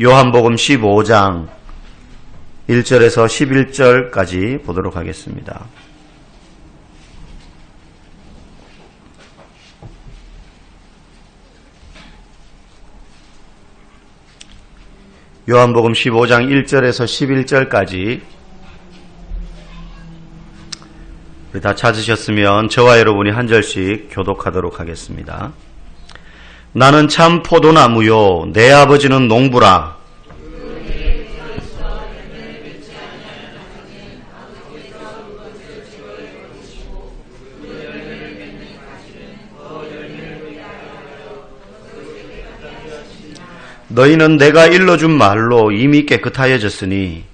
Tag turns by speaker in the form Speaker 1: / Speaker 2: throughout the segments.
Speaker 1: 요한복음 15장 1절에서 11절까지 보도록 하겠습니다. 요한복음 15장 1절에서 11절까지 다 찾으셨으면 저와 여러분이 한 절씩 교독하도록 하겠습니다. 나는 참 포도나무요 내 아버지는 농부라. 너희는 내가 일러준 말로 이미 깨끗하여졌으니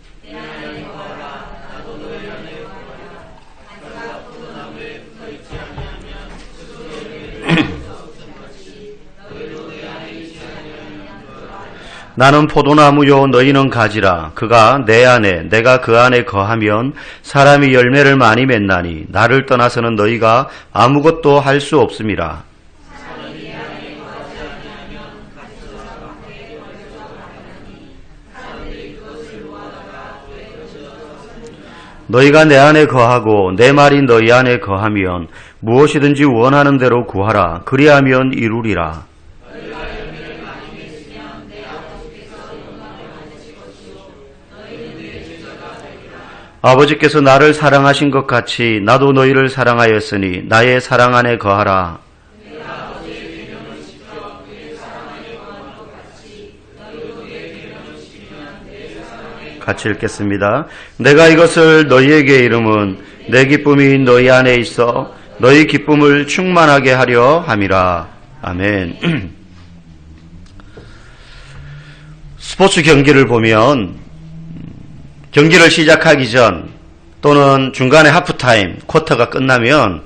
Speaker 1: 나는 포도나무요 너희는 가지라. 그가 내 안에 내가 그 안에 거하면 사람이 열매를 많이 맺나니 나를 떠나서는 너희가 아무것도 할 수 없음이라. 너희가 내 안에 거하고 내 말이 너희 안에 거하면 무엇이든지 원하는 대로 구하라. 그리하면 이루리라. 아버지께서 나를 사랑하신 것 같이 나도 너희를 사랑하였으니 나의 사랑 안에 거하라. 같이 읽겠습니다. 내가 이것을 너희에게 이름은 내 기쁨이 너희 안에 있어 너희 기쁨을 충만하게 하려 함이라. 아멘. 스포츠 경기를 보면 경기를 시작하기 전 또는 중간에 하프타임, 쿼터가 끝나면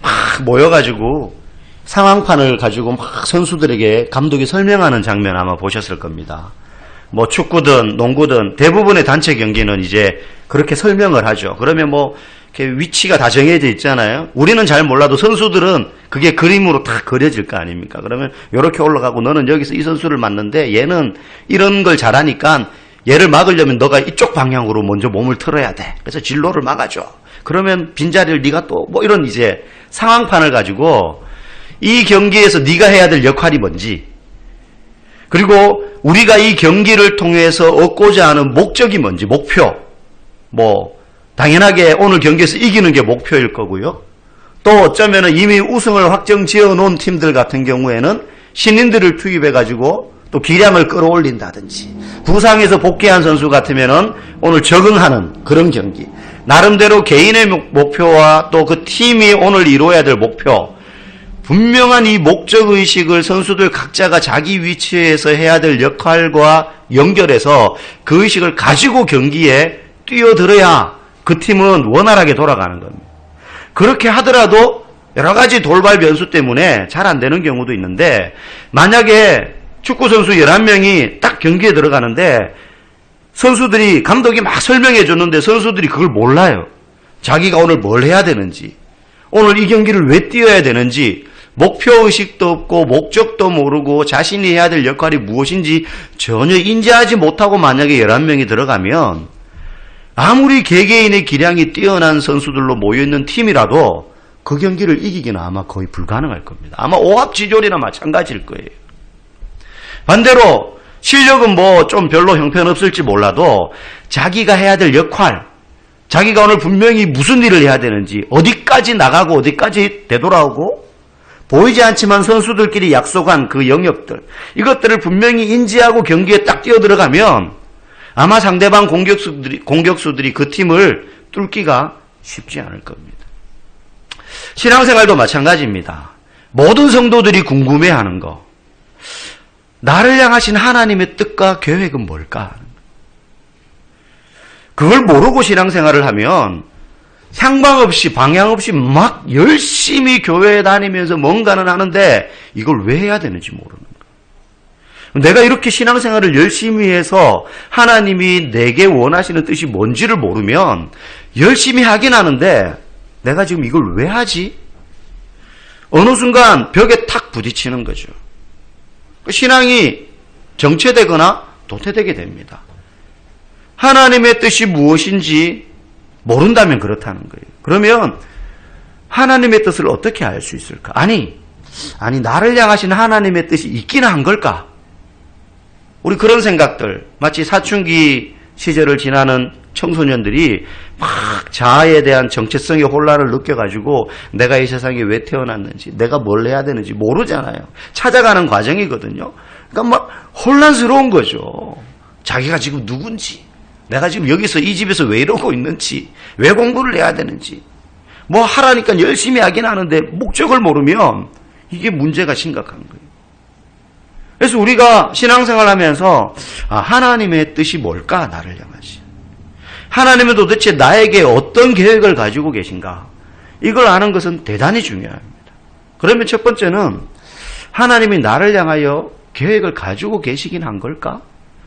Speaker 1: 막 모여가지고 상황판을 가지고 막 선수들에게 감독이 설명하는 장면 아마 보셨을 겁니다. 뭐 축구든 농구든 대부분의 단체 경기는 이제 그렇게 설명을 하죠. 그러면 뭐 이렇게 위치가 다 정해져 있잖아요. 우리는 잘 몰라도 선수들은 그게 그림으로 다 그려질 거 아닙니까? 그러면 이렇게 올라가고 너는 여기서 이 선수를 맞는데 얘는 이런 걸 잘하니까 얘를 막으려면 너가 이쪽 방향으로 먼저 몸을 틀어야 돼. 그래서 진로를 막아줘. 그러면 빈자리를 네가 또 뭐 이런 이제 상황판을 가지고 이 경기에서 네가 해야 될 역할이 뭔지, 그리고 우리가 이 경기를 통해서 얻고자 하는 목적이 뭔지, 목표. 뭐 당연하게 오늘 경기에서 이기는 게 목표일 거고요. 또 어쩌면은 이미 우승을 확정 지어 놓은 팀들 같은 경우에는 신인들을 투입해 가지고 또 기량을 끌어올린다든지, 부상에서 복귀한 선수 같으면은 오늘 적응하는 그런 경기, 나름대로 개인의 목표와 또 그 팀이 오늘 이루어야 될 목표, 분명한 이 목적의식을 선수들 각자가 자기 위치에서 해야 될 역할과 연결해서 그 의식을 가지고 경기에 뛰어들어야 그 팀은 원활하게 돌아가는 겁니다. 그렇게 하더라도 여러 가지 돌발 변수 때문에 잘 안 되는 경우도 있는데, 만약에 축구선수 11명이 딱 경기에 들어가는데 선수들이, 감독이 막 설명해 줬는데 선수들이 그걸 몰라요. 자기가 오늘 뭘 해야 되는지, 오늘 이 경기를 왜 뛰어야 되는지 목표의식도 없고 목적도 모르고 자신이 해야 될 역할이 무엇인지 전혀 인지하지 못하고 만약에 11명이 들어가면 아무리 개개인의 기량이 뛰어난 선수들로 모여있는 팀이라도 그 경기를 이기기는 아마 거의 불가능할 겁니다. 아마 오합지졸이나 마찬가지일 거예요. 반대로 실력은 뭐 좀 별로 형편없을지 몰라도 자기가 해야 될 역할, 자기가 오늘 분명히 무슨 일을 해야 되는지, 어디까지 나가고 어디까지 되돌아오고, 보이지 않지만 선수들끼리 약속한 그 영역들, 이것들을 분명히 인지하고 경기에 딱 뛰어들어가면 아마 상대방 공격수들이 그 팀을 뚫기가 쉽지 않을 겁니다. 신앙생활도 마찬가지입니다. 모든 성도들이 궁금해하는 거, 나를 향하신 하나님의 뜻과 계획은 뭘까? 그걸 모르고 신앙생활을 하면 상방 없이 방향 없이 막 열심히 교회에 다니면서 뭔가는 하는데 이걸 왜 해야 되는지 모르는 거예요. 내가 이렇게 신앙생활을 열심히 해서 하나님이 내게 원하시는 뜻이 뭔지를 모르면 열심히 하긴 하는데 내가 지금 이걸 왜 하지? 어느 순간 벽에 탁 부딪히는 거죠. 신앙이 정체되거나 도태되게 됩니다. 하나님의 뜻이 무엇인지 모른다면 그렇다는 거예요. 그러면 하나님의 뜻을 어떻게 알 수 있을까? 아니 나를 향하신 하나님의 뜻이 있기는 한 걸까? 우리 그런 생각들, 마치 사춘기 시절을 지나는 청소년들이 막 자아에 대한 정체성의 혼란을 느껴가지고 내가 이 세상에 왜 태어났는지, 내가 뭘 해야 되는지 모르잖아요. 찾아가는 과정이거든요. 그러니까 막 혼란스러운 거죠. 자기가 지금 누군지, 내가 지금 여기서 이 집에서 왜 이러고 있는지, 왜 공부를 해야 되는지, 뭐 하라니까 열심히 하긴 하는데 목적을 모르면 이게 문제가 심각한 거예요. 그래서 우리가 신앙생활 하면서 하나님의 뜻이 뭘까? 나를 향하시. 하나님은 도대체 나에게 어떤 계획을 가지고 계신가? 이걸 아는 것은 대단히 중요합니다. 그러면 첫 번째는 하나님이 나를 향하여 계획을 가지고 계시긴 한 걸까?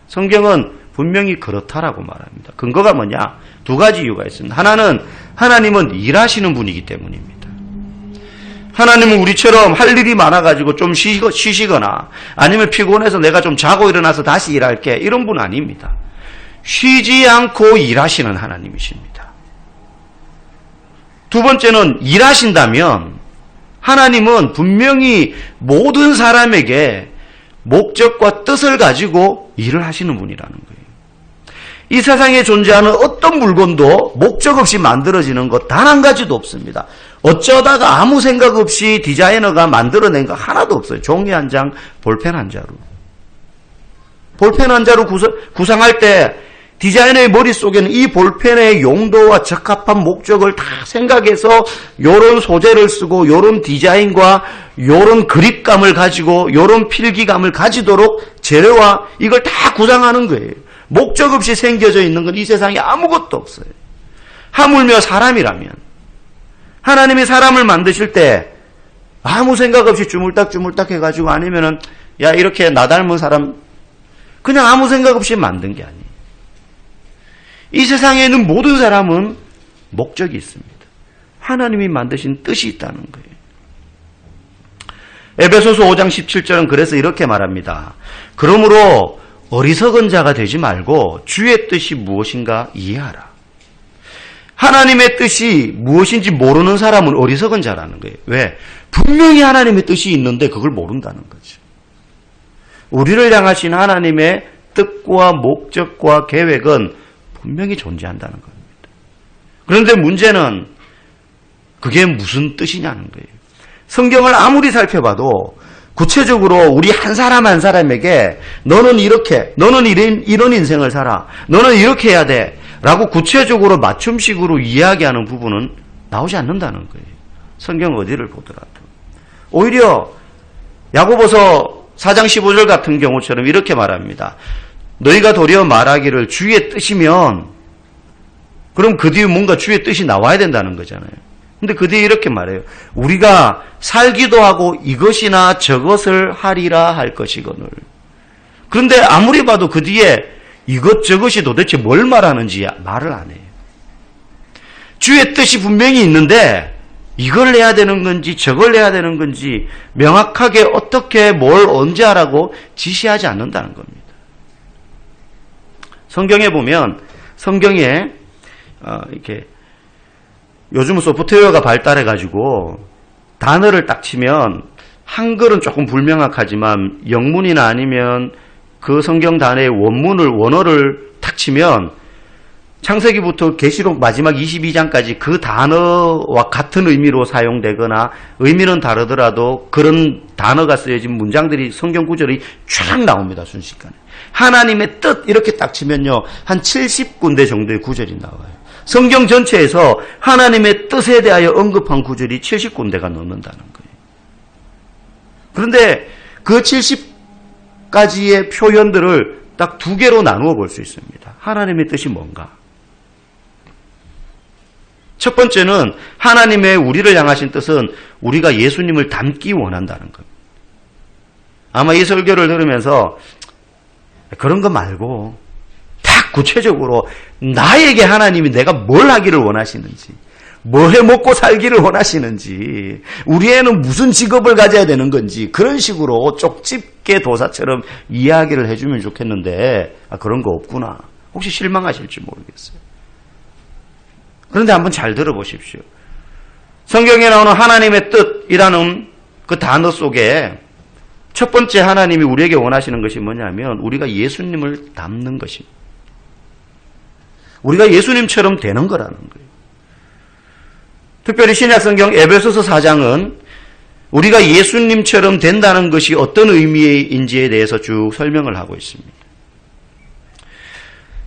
Speaker 1: 성경은 분명히 그렇다라고 말합니다. 근거가 뭐냐? 두 가지 이유가 있습니다. 하나는 하나님은 일하시는 분이기 때문입니다. 하나님은 우리처럼 할 일이 많아가지고 좀 쉬시거나 아니면 피곤해서 내가 좀 자고 일어나서 다시 일할게 이런 분 아닙니다. 쉬지 않고 일하시는 하나님이십니다. 두 번째는 일하신다면 하나님은 분명히 모든 사람에게 목적과 뜻을 가지고 일을 하시는 분이라는 거예요. 이 세상에 존재하는 어떤 물건도 목적 없이 만들어지는 것 단 한 가지도 없습니다. 어쩌다가 아무 생각 없이 디자이너가 만들어낸 거 하나도 없어요. 종이 한 장, 볼펜 한 자루. 볼펜 한 자루 구상할 때 디자이너의 머릿속에는 이 볼펜의 용도와 적합한 목적을 다 생각해서 요런 소재를 쓰고 요런 디자인과 요런 그립감을 가지고 요런 필기감을 가지도록 재료와 이걸 다 구상하는 거예요. 목적 없이 생겨져 있는 건 이 세상에 아무것도 없어요. 하물며 사람이라면 하나님이 사람을 만드실 때 아무 생각 없이 주물딱 해가지고 아니면은 야 이렇게 나 닮은 사람 그냥 아무 생각 없이 만든 게 아니에요. 이 세상에 있는 모든 사람은 목적이 있습니다. 하나님이 만드신 뜻이 있다는 거예요. 에베소서 5장 17절은 그래서 이렇게 말합니다. 그러므로 어리석은 자가 되지 말고 주의 뜻이 무엇인가 이해하라. 하나님의 뜻이 무엇인지 모르는 사람은 어리석은 자라는 거예요. 왜? 분명히 하나님의 뜻이 있는데 그걸 모른다는 거죠. 우리를 향하신 하나님의 뜻과 목적과 계획은 분명히 존재한다는 겁니다. 그런데 문제는 그게 무슨 뜻이냐는 거예요. 성경을 아무리 살펴봐도 구체적으로 우리 한 사람 한 사람에게 너는 이렇게, 너는 이런 인생을 살아, 너는 이렇게 해야 돼 라고 구체적으로 맞춤식으로 이야기하는 부분은 나오지 않는다는 거예요. 성경 어디를 보더라도. 오히려 야고보서 4장 15절 같은 경우처럼 이렇게 말합니다. 너희가 도리어 말하기를 주의 뜻이면 그럼 그 뒤에 뭔가 주의 뜻이 나와야 된다는 거잖아요. 근데 그 뒤에 이렇게 말해요. 우리가 살기도 하고 이것이나 저것을 하리라 할 것이거늘. 그런데 아무리 봐도 그 뒤에 이것저것이 도대체 뭘 말하는지 말을 안 해요. 주의 뜻이 분명히 있는데 이걸 해야 되는 건지 저걸 해야 되는 건지 명확하게 어떻게 뭘 언제 하라고 지시하지 않는다는 겁니다. 성경에 보면 성경에 이렇게 요즘은 소프트웨어가 발달해가지고 단어를 딱 치면 한글은 조금 불명확하지만 영문이나 아니면 그 성경 단어의 원어를 탁 치면 창세기부터 계시록 마지막 22장까지 그 단어와 같은 의미로 사용되거나 의미는 다르더라도 그런 단어가 쓰여진 문장들이 성경 구절이 쫙 나옵니다. 순식간에. 하나님의 뜻 이렇게 딱 치면요. 한 70군데 정도의 구절이 나와요. 성경 전체에서 하나님의 뜻에 대하여 언급한 구절이 70군데가 넘는다는 거예요. 그런데 그 70가지의 표현들을 딱 두 개로 나누어 볼 수 있습니다. 하나님의 뜻이 뭔가? 첫 번째는 하나님의 우리를 향하신 뜻은 우리가 예수님을 닮기 원한다는 겁니다. 아마 이 설교를 들으면서 그런 거 말고 딱 구체적으로 나에게 하나님이 내가 뭘 하기를 원하시는지 뭐 해 먹고 살기를 원하시는지, 우리 애는 무슨 직업을 가져야 되는 건지 그런 식으로 쪽집게 도사처럼 이야기를 해주면 좋겠는데 그런 거 없구나. 혹시 실망하실지 모르겠어요. 그런데 한번 잘 들어보십시오. 성경에 나오는 하나님의 뜻이라는 그 단어 속에 첫 번째 하나님이 우리에게 원하시는 것이 뭐냐면 우리가 예수님을 닮는 것입니다. 우리가 예수님처럼 되는 거라는 거예요. 특별히 신약성경 에베소서 4장은 우리가 예수님처럼 된다는 것이 어떤 의미인지에 대해서 쭉 설명을 하고 있습니다.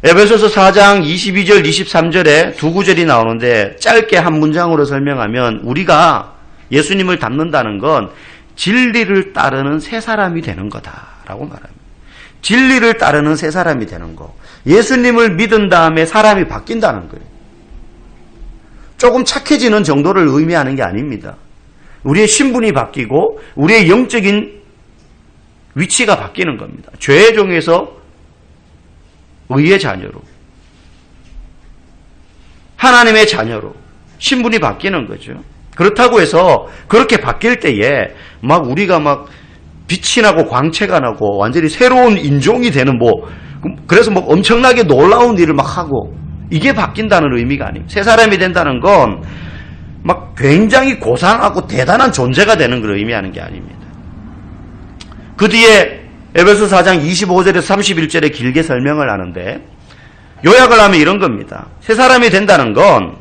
Speaker 1: 에베소서 4장 22절, 23절에 두 구절이 나오는데 짧게 한 문장으로 설명하면 우리가 예수님을 닮는다는 건 진리를 따르는 새 사람이 되는 거다라고 말합니다. 진리를 따르는 새 사람이 되는 거. 예수님을 믿은 다음에 사람이 바뀐다는 거예요. 조금 착해지는 정도를 의미하는 게 아닙니다. 우리의 신분이 바뀌고 우리의 영적인 위치가 바뀌는 겁니다. 죄의 종에서 의의 자녀로, 하나님의 자녀로 신분이 바뀌는 거죠. 그렇다고 해서 그렇게 바뀔 때에 막 우리가 막 빛이 나고 광채가 나고 완전히 새로운 인종이 되는 그래서 뭐 엄청나게 놀라운 일을 막 하고 이게 바뀐다는 의미가 아닙니다. 새 사람이 된다는 건 막 굉장히 고상하고 대단한 존재가 되는 걸 의미하는 게 아닙니다. 그 뒤에 에베소 4장 25절에서 31절에 길게 설명을 하는데 요약을 하면 이런 겁니다. 새 사람이 된다는 건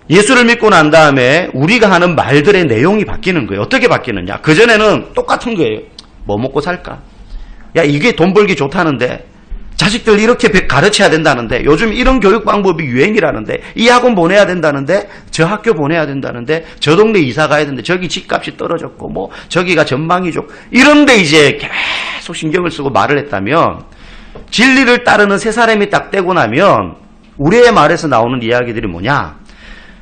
Speaker 1: 예수를 믿고 난 다음에 우리가 하는 말들의 내용이 바뀌는 거예요. 어떻게 바뀌느냐? 그전에는 똑같은 거예요. 뭐 먹고 살까? 야, 이게 돈 벌기 좋다는데 자식들 이렇게 가르쳐야 된다는데 요즘 이런 교육 방법이 유행이라는데 이 학원 보내야 된다는데 저 학교 보내야 된다는데 저 동네 이사 가야 되는데 저기 집값이 떨어졌고 뭐 저기가 전망이 좋고 이런데 이제 계속 신경을 쓰고 말을 했다면 진리를 따르는 새 사람이 딱 되고 나면 우리의 말에서 나오는 이야기들이 뭐냐?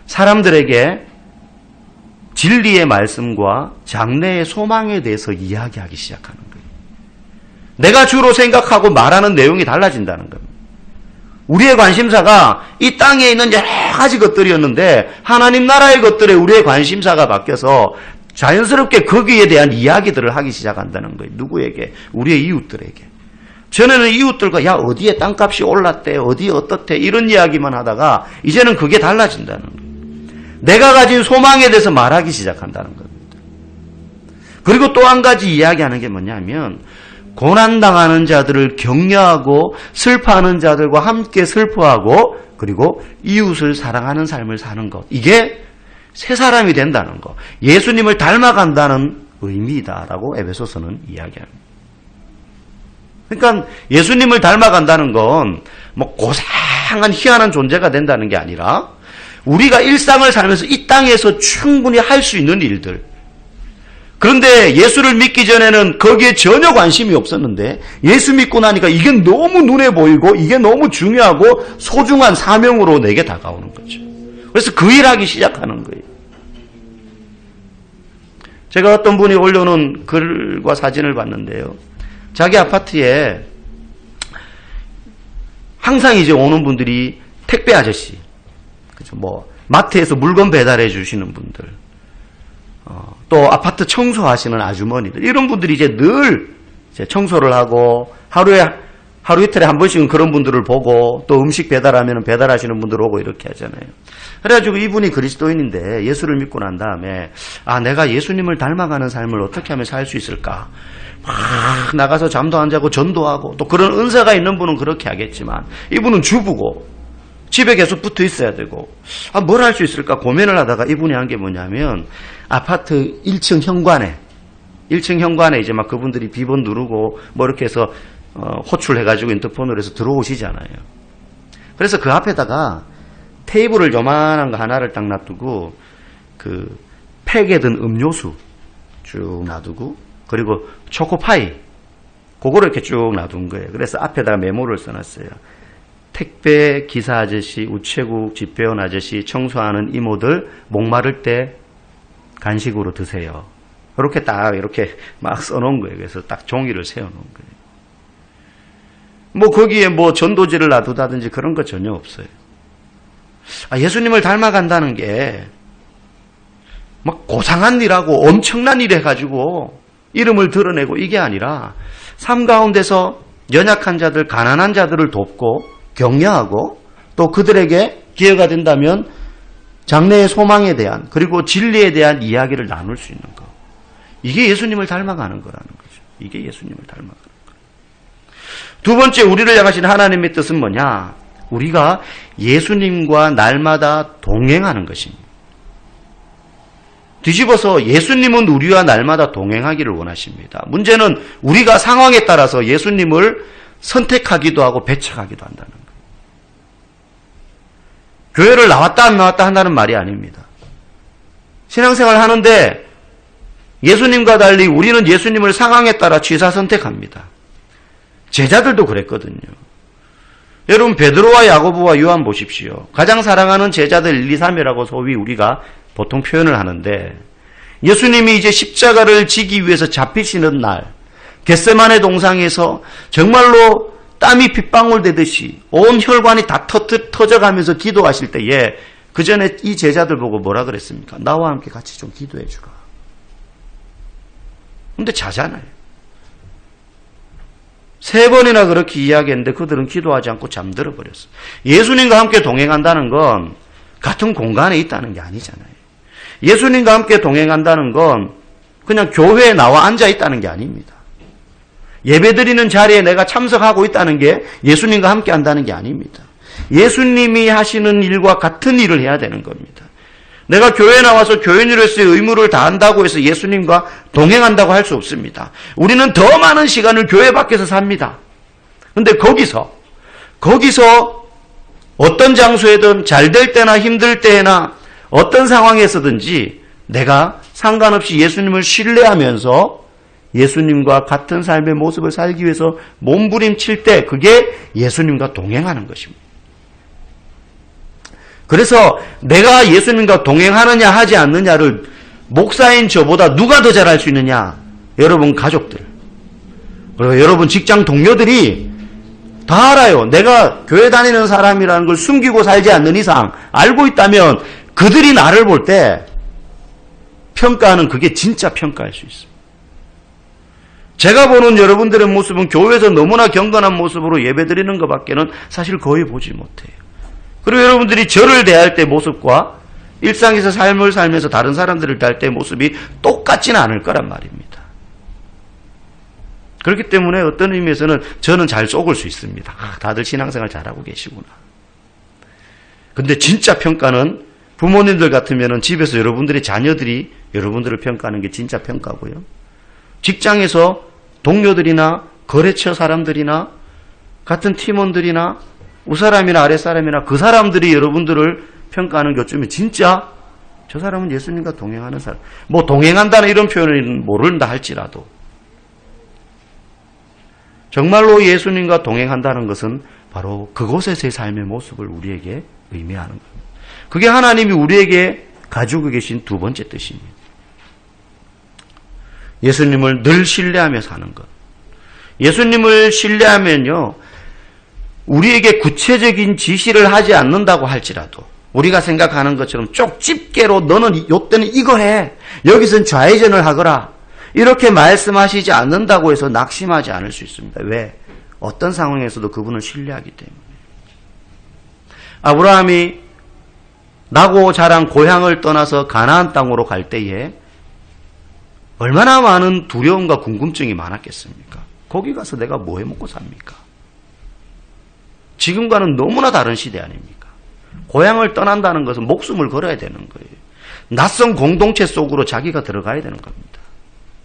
Speaker 1: 사람들에게 진리의 말씀과 장래의 소망에 대해서 이야기하기 시작하는 거예요. 내가 주로 생각하고 말하는 내용이 달라진다는 겁니다. 우리의 관심사가 이 땅에 있는 여러 가지 것들이었는데 하나님 나라의 것들에 우리의 관심사가 바뀌어서 자연스럽게 거기에 대한 이야기들을 하기 시작한다는 거예요. 누구에게? 우리의 이웃들에게. 전에는 이웃들과 야 어디에 땅값이 올랐대 어디에 어떻대 이런 이야기만 하다가 이제는 그게 달라진다는 거예요. 내가 가진 소망에 대해서 말하기 시작한다는 겁니다. 그리고 또 한 가지 이야기하는 게 뭐냐면 고난당하는 자들을 격려하고 슬퍼하는 자들과 함께 슬퍼하고 그리고 이웃을 사랑하는 삶을 사는 것. 이게 새 사람이 된다는 것. 예수님을 닮아간다는 의미다라고 에베소서는 이야기합니다. 그러니까 예수님을 닮아간다는 건 뭐 고상한 희한한 존재가 된다는 게 아니라 우리가 일상을 살면서 이 땅에서 충분히 할 수 있는 일들. 그런데 예수를 믿기 전에는 거기에 전혀 관심이 없었는데 예수 믿고 나니까 이게 너무 눈에 보이고 이게 너무 중요하고 소중한 사명으로 내게 다가오는 거죠. 그래서 그 일하기 시작하는 거예요. 제가 어떤 분이 올려놓은 글과 사진을 봤는데요. 자기 아파트에 항상 이제 오는 분들이 택배 아저씨, 그죠? 뭐 마트에서 물건 배달해 주시는 분들, 또 아파트 청소하시는 아주머니들 이런 분들이 이제 늘 이제 청소를 하고 하루 이틀에 한 번씩은 그런 분들을 보고 또 음식 배달하면 배달하시는 분들 오고 이렇게 하잖아요. 그래가지고 이분이 그리스도인인데 예수를 믿고 난 다음에 내가 예수님을 닮아가는 삶을 어떻게 하면 살 수 있을까? 막 나가서 잠도 안 자고 전도하고 또 그런 은사가 있는 분은 그렇게 하겠지만 이분은 주부고 집에 계속 붙어 있어야 되고 뭘 할 수 있을까 고민을 하다가 이분이 한 게 뭐냐면 아파트 1층 현관에 이제 막 그분들이 비번 누르고 뭐 이렇게 해서 호출해가지고 인터폰으로 해서 들어오시잖아요. 그래서 그 앞에다가 테이블을 요만한 거 하나를 딱 놔두고 그 팩에 든 음료수 쭉 놔두고 그리고 초코파이 그거를 이렇게 쭉 놔둔 거예요. 그래서 앞에다가 메모를 써놨어요. 택배 기사 아저씨, 우체국 집배원 아저씨, 청소하는 이모들 목마를 때 간식으로 드세요. 이렇게 딱 이렇게 막 써놓은 거예요. 그래서 딱 종이를 세워놓은 거예요. 뭐 거기에 뭐 전도지를 놔두다든지 그런 거 전혀 없어요. 예수님을 닮아간다는 게 막 고상한 일하고 엄청난 일 해가지고 이름을 드러내고 이게 아니라 삶 가운데서 연약한 자들, 가난한 자들을 돕고 격려하고 또 그들에게 기회가 된다면 장래의 소망에 대한 그리고 진리에 대한 이야기를 나눌 수 있는 거. 이게 예수님을 닮아가는 거라는 거죠. 이게 예수님을 닮아가는 거. 두 번째 우리를 향하신 하나님의 뜻은 뭐냐? 우리가 예수님과 날마다 동행하는 것입니다. 뒤집어서 예수님은 우리와 날마다 동행하기를 원하십니다. 문제는 우리가 상황에 따라서 예수님을 선택하기도 하고 배척하기도 한다는 거예요. 교회를 나왔다 안 나왔다 한다는 말이 아닙니다. 신앙생활 하는데 예수님과 달리 우리는 예수님을 상황에 따라 취사 선택합니다. 제자들도 그랬거든요. 여러분 베드로와 야고보와 요한 보십시오. 가장 사랑하는 제자들 1, 2, 3이라고 소위 우리가 보통 표현을 하는데 예수님이 이제 십자가를 지기 위해서 잡히시는 날 겟세마네 동상에서 정말로 땀이 핏방울 되듯이 온 혈관이 다 터져가면서 기도하실 때에 그 전에 이 제자들 보고 뭐라 그랬습니까? 나와 함께 같이 좀 기도해 주라. 근데 자잖아요. 3번이나 그렇게 이야기했는데 그들은 기도하지 않고 잠들어 버렸어요. 예수님과 함께 동행한다는 건 같은 공간에 있다는 게 아니잖아요. 예수님과 함께 동행한다는 건 그냥 교회에 나와 앉아 있다는 게 아닙니다. 예배드리는 자리에 내가 참석하고 있다는 게 예수님과 함께 한다는 게 아닙니다. 예수님이 하시는 일과 같은 일을 해야 되는 겁니다. 내가 교회에 나와서 교인으로서의 의무를 다한다고 해서 예수님과 동행한다고 할 수 없습니다. 우리는 더 많은 시간을 교회 밖에서 삽니다. 그런데 거기서 어떤 장소에든 잘 될 때나 힘들 때나 어떤 상황에서든지 내가 상관없이 예수님을 신뢰하면서 예수님과 같은 삶의 모습을 살기 위해서 몸부림칠 때 그게 예수님과 동행하는 것입니다. 그래서 내가 예수님과 동행하느냐 하지 않느냐를 목사인 저보다 누가 더 잘할 수 있느냐? 여러분 가족들. 그리고 여러분 직장 동료들이 다 알아요. 내가 교회 다니는 사람이라는 걸 숨기고 살지 않는 이상 알고 있다면 그들이 나를 볼 때 평가하는 그게 진짜 평가할 수 있습니다. 제가 보는 여러분들의 모습은 교회에서 너무나 경건한 모습으로 예배드리는 것밖에는 사실 거의 보지 못해요. 그리고 여러분들이 저를 대할 때 모습과 일상에서 삶을 살면서 다른 사람들을 대할 때 모습이 똑같지는 않을 거란 말입니다. 그렇기 때문에 어떤 의미에서는 저는 잘 속을 수 있습니다. 다들 신앙생활 잘하고 계시구나. 근데 진짜 평가는 부모님들 같으면 집에서 여러분들의 자녀들이 여러분들을 평가하는 게 진짜 평가고요. 직장에서 동료들이나 거래처 사람들이나 같은 팀원들이나 윗사람이나 아랫사람이나 그 사람들이 여러분들을 평가하는 게 어쩌면 진짜 저 사람은 예수님과 동행하는 사람. 뭐 동행한다는 이런 표현을 모른다 할지라도 정말로 예수님과 동행한다는 것은 바로 그곳에서의 삶의 모습을 우리에게 의미하는 겁니다. 그게 하나님이 우리에게 가지고 계신 두 번째 뜻입니다. 예수님을 늘 신뢰하며 사는 것. 예수님을 신뢰하면요, 우리에게 구체적인 지시를 하지 않는다고 할지라도 우리가 생각하는 것처럼 쪽집게로 너는 요때는 이거 해. 여기선 좌회전을 하거라. 이렇게 말씀하시지 않는다고 해서 낙심하지 않을 수 있습니다. 왜? 어떤 상황에서도 그분을 신뢰하기 때문에. 아브라함이 나고 자란 고향을 떠나서 가나안 땅으로 갈 때에 얼마나 많은 두려움과 궁금증이 많았겠습니까? 거기 가서 내가 뭐 해먹고 삽니까? 지금과는 너무나 다른 시대 아닙니까? 고향을 떠난다는 것은 목숨을 걸어야 되는 거예요. 낯선 공동체 속으로 자기가 들어가야 되는 겁니다.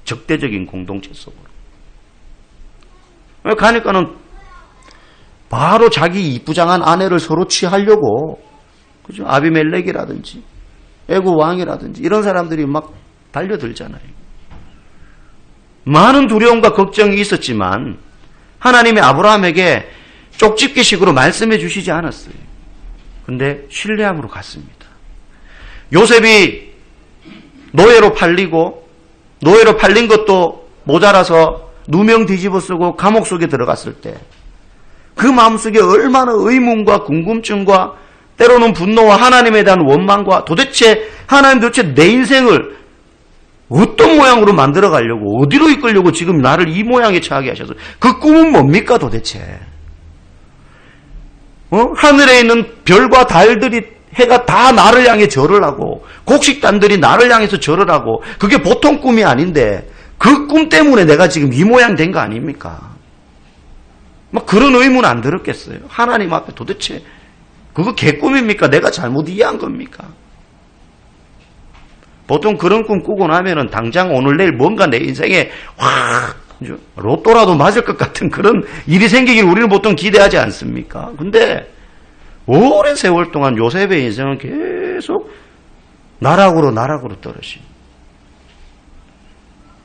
Speaker 1: 적대적인 공동체 속으로. 가니까는 바로 자기 이쁘장한 아내를 서로 취하려고, 그죠? 아비멜렉이라든지 애굽 왕이라든지 이런 사람들이 막 달려들잖아요. 많은 두려움과 걱정이 있었지만 하나님이 아브라함에게 쪽집게식으로 말씀해 주시지 않았어요. 근데 신뢰함으로 갔습니다. 요셉이 노예로 팔린 것도 모자라서 누명 뒤집어 쓰고 감옥 속에 들어갔을 때 그 마음속에 얼마나 의문과 궁금증과 때로는 분노와 하나님에 대한 원망과 도대체 내 인생을 어떤 모양으로 만들어 가려고, 어디로 이끌려고 지금 나를 이 모양에 처하게 하셔서 그 꿈은 뭡니까 도대체? 하늘에 있는 별과 달들이, 해가 다 나를 향해 절을 하고 곡식단들이 나를 향해서 절을 하고, 그게 보통 꿈이 아닌데 그 꿈 때문에 내가 지금 이 모양 된 거 아닙니까? 막 그런 의문 안 들었겠어요? 하나님 앞에 도대체 그거 개꿈입니까? 내가 잘못 이해한 겁니까? 보통 그런 꿈 꾸고 나면은 당장 오늘 내일 뭔가 내 인생에 확 로또라도 맞을 것 같은 그런 일이 생기길 우리는 보통 기대하지 않습니까? 근데 오랜 세월 동안 요셉의 인생은 계속 나락으로 떨어진.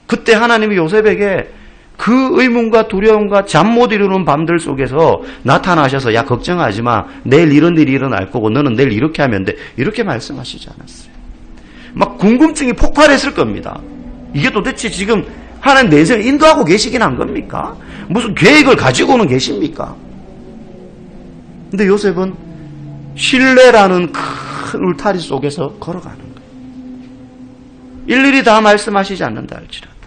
Speaker 1: 그때 하나님이 요셉에게 그 의문과 두려움과 잠 못 이루는 밤들 속에서 나타나셔서, 야 걱정하지 마, 내일 이런 일이 일어날 거고 너는 내일 이렇게 하면 돼, 이렇게 말씀하시지 않았어요. 막 궁금증이 폭발했을 겁니다. 이게 도대체 지금 하나님 내 인생을 인도하고 계시긴 한 겁니까? 무슨 계획을 가지고는 계십니까? 근데 요셉은 신뢰라는 큰 울타리 속에서 걸어가는 거예요. 일일이 다 말씀하시지 않는다 할지라도.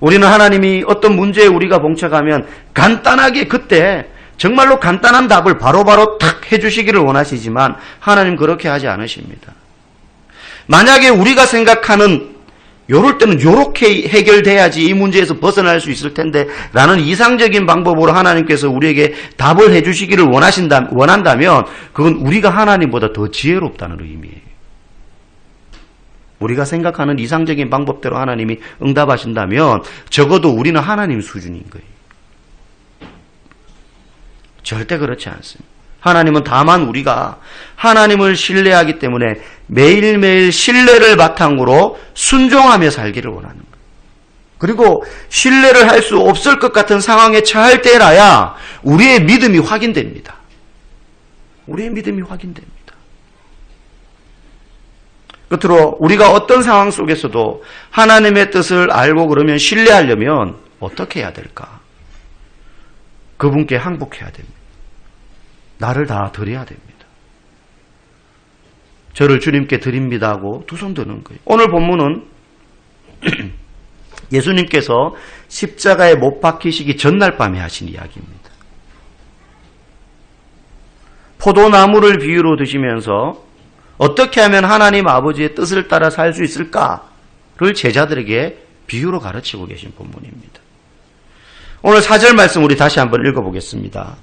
Speaker 1: 우리는 하나님이 어떤 문제에 우리가 봉착하면 간단하게, 그때 정말로 간단한 답을 바로바로 탁 해주시기를 원하시지만 하나님 그렇게 하지 않으십니다. 만약에 우리가 생각하는 요럴 때는 요렇게 해결돼야지 이 문제에서 벗어날 수 있을 텐데 라는 이상적인 방법으로 하나님께서 우리에게 답을 해주시기를 원한다면 그건 우리가 하나님보다 더 지혜롭다는 의미예요. 우리가 생각하는 이상적인 방법대로 하나님이 응답하신다면 적어도 우리는 하나님 수준인 거예요. 절대 그렇지 않습니다. 하나님은 다만 우리가 하나님을 신뢰하기 때문에 매일매일 신뢰를 바탕으로 순종하며 살기를 원하는 거예요. 그리고 신뢰를 할 수 없을 것 같은 상황에 처할 때라야 우리의 믿음이 확인됩니다. 우리의 믿음이 확인됩니다. 끝으로 우리가 어떤 상황 속에서도 하나님의 뜻을 알고 그러면 신뢰하려면 어떻게 해야 될까? 그분께 항복해야 됩니다. 나를 다 드려야 됩니다. 저를 주님께 드립니다 하고 두 손 드는 거예요. 오늘 본문은 예수님께서 십자가에 못 박히시기 전날 밤에 하신 이야기입니다. 포도나무를 비유로 드시면서 어떻게 하면 하나님 아버지의 뜻을 따라 살 수 있을까를 제자들에게 비유로 가르치고 계신 본문입니다. 오늘 4절 말씀 우리 다시 한번 읽어보겠습니다.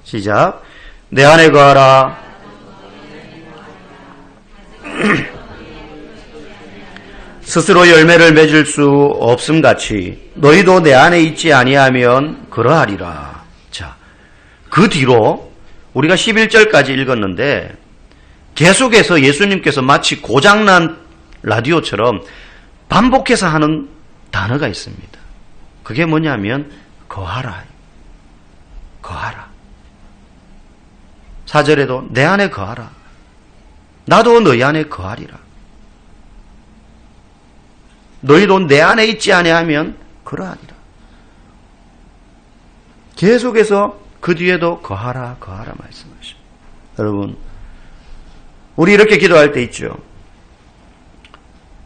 Speaker 1: 시작. 내 안에 거하라. 스스로 열매를 맺을 수 없음같이 너희도 내 안에 있지 아니하면 그러하리라. 자, 그 뒤로 우리가 11절까지 읽었는데 계속해서 예수님께서 마치 고장난 라디오처럼 반복해서 하는 단어가 있습니다. 그게 뭐냐면 거하라. 거하라. 4절에도 내 안에 거하라. 나도 너희 안에 거하리라. 너희도 내 안에 있지 아니하면 그러하리라. 계속해서 그 뒤에도 거하라 말씀하십니다. 여러분, 우리 이렇게 기도할 때 있죠.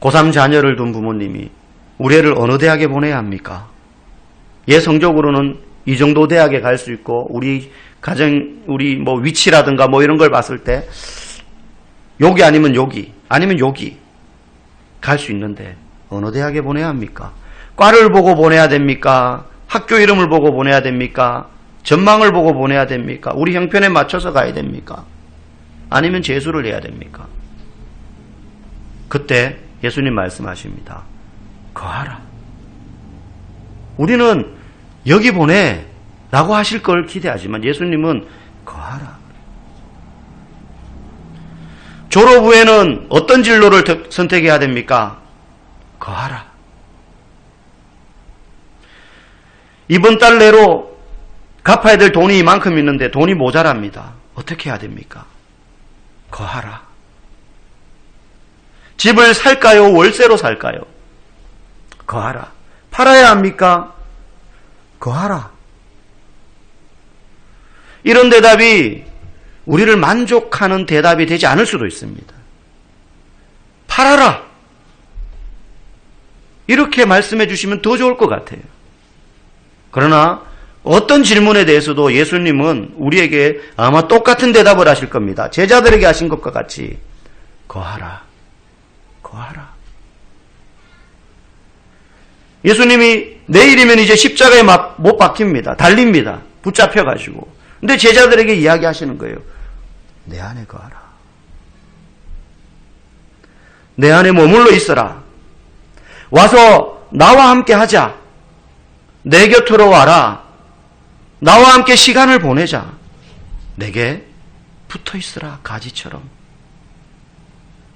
Speaker 1: 고3 자녀를 둔 부모님이 우리 애를 어느 대학에 보내야 합니까? 얘 성적으로는 이 정도 대학에 갈 수 있고 우리 가정, 우리 뭐 위치라든가 뭐 이런 걸 봤을 때 여기 아니면 여기 갈 수 있는데 어느 대학에 보내야 합니까? 과를 보고 보내야 됩니까? 학교 이름을 보고 보내야 됩니까? 전망을 보고 보내야 됩니까? 우리 형편에 맞춰서 가야 됩니까? 아니면 재수를 해야 됩니까? 그때 예수님 말씀하십니다. 거하라. 우리는 여기 보내 라고 하실 걸 기대하지만 예수님은 거하라. 졸업 후에는 어떤 진로를 선택해야 됩니까? 거하라. 이번 달 내로 갚아야 될 돈이 이만큼 있는데 돈이 모자랍니다. 어떻게 해야 됩니까? 거하라. 집을 살까요? 월세로 살까요? 거하라. 팔아야 합니까? 거하라. 이런 대답이 우리를 만족하는 대답이 되지 않을 수도 있습니다. 팔아라. 이렇게 말씀해 주시면 더 좋을 것 같아요. 그러나 어떤 질문에 대해서도 예수님은 우리에게 아마 똑같은 대답을 하실 겁니다. 제자들에게 하신 것과 같이 거하라. 거하라. 예수님이 내일이면 이제 십자가에 못 박힙니다. 달립니다. 붙잡혀가지고. 근데 제자들에게 이야기하시는 거예요. 내 안에 거하라. 내 안에 머물러 있어라. 와서 나와 함께 하자. 내 곁으로 와라. 나와 함께 시간을 보내자. 내게 붙어 있으라. 가지처럼.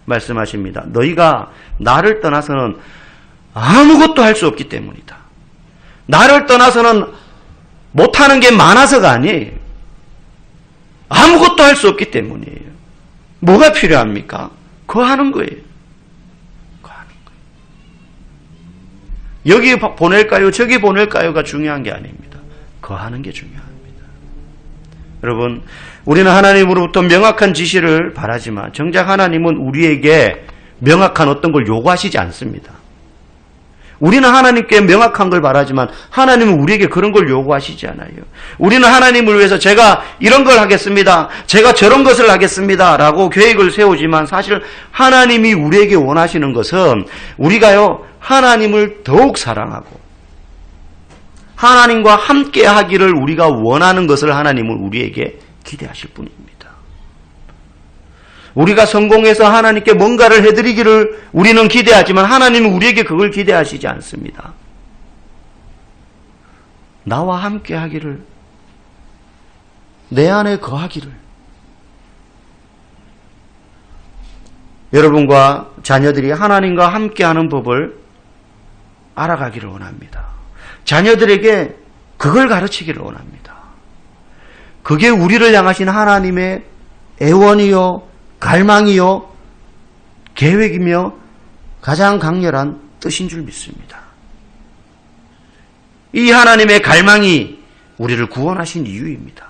Speaker 1: 말씀하십니다. 너희가 나를 떠나서는 아무것도 할 수 없기 때문이다. 나를 떠나서는 못하는 게 많아서가 아니에요. 아무것도 할 수 없기 때문이에요. 뭐가 필요합니까? 거하는 거예요. 거하는 거예요. 여기 보낼까요? 저기 보낼까요가 중요한 게 아닙니다. 거하는 게 중요합니다. 여러분, 우리는 하나님으로부터 명확한 지시를 바라지만 정작 하나님은 우리에게 명확한 어떤 걸 요구하시지 않습니다. 우리는 하나님께 명확한 걸 바라지만 하나님은 우리에게 그런 걸 요구하시지 않아요. 우리는 하나님을 위해서 제가 이런 걸 하겠습니다. 제가 저런 것을 하겠습니다. 라고 계획을 세우지만 사실 하나님이 우리에게 원하시는 것은 우리가요, 하나님을 더욱 사랑하고 하나님과 함께 하기를 우리가 원하는 것을 하나님은 우리에게 기대하실 뿐입니다. 우리가 성공해서 하나님께 뭔가를 해드리기를 우리는 기대하지만 하나님은 우리에게 그걸 기대하시지 않습니다. 나와 함께 하기를, 내 안에 거하기를. 여러분과 자녀들이 하나님과 함께하는 법을 알아가기를 원합니다. 자녀들에게 그걸 가르치기를 원합니다. 그게 우리를 향하신 하나님의 애원이요, 갈망이요, 계획이며 가장 강렬한 뜻인 줄 믿습니다. 이 하나님의 갈망이 우리를 구원하신 이유입니다.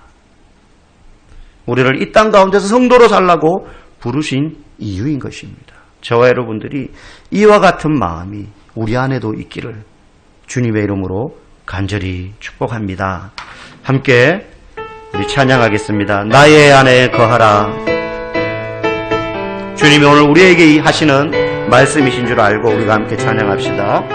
Speaker 1: 우리를 이 땅 가운데서 성도로 살라고 부르신 이유인 것입니다. 저와 여러분들이 이와 같은 마음이 우리 안에도 있기를 주님의 이름으로 간절히 축복합니다. 함께 우리 찬양하겠습니다. 나의 안에 거하라. 주님이 오늘 우리에게 하시는 말씀이신 줄 알고 우리가 함께 찬양합시다.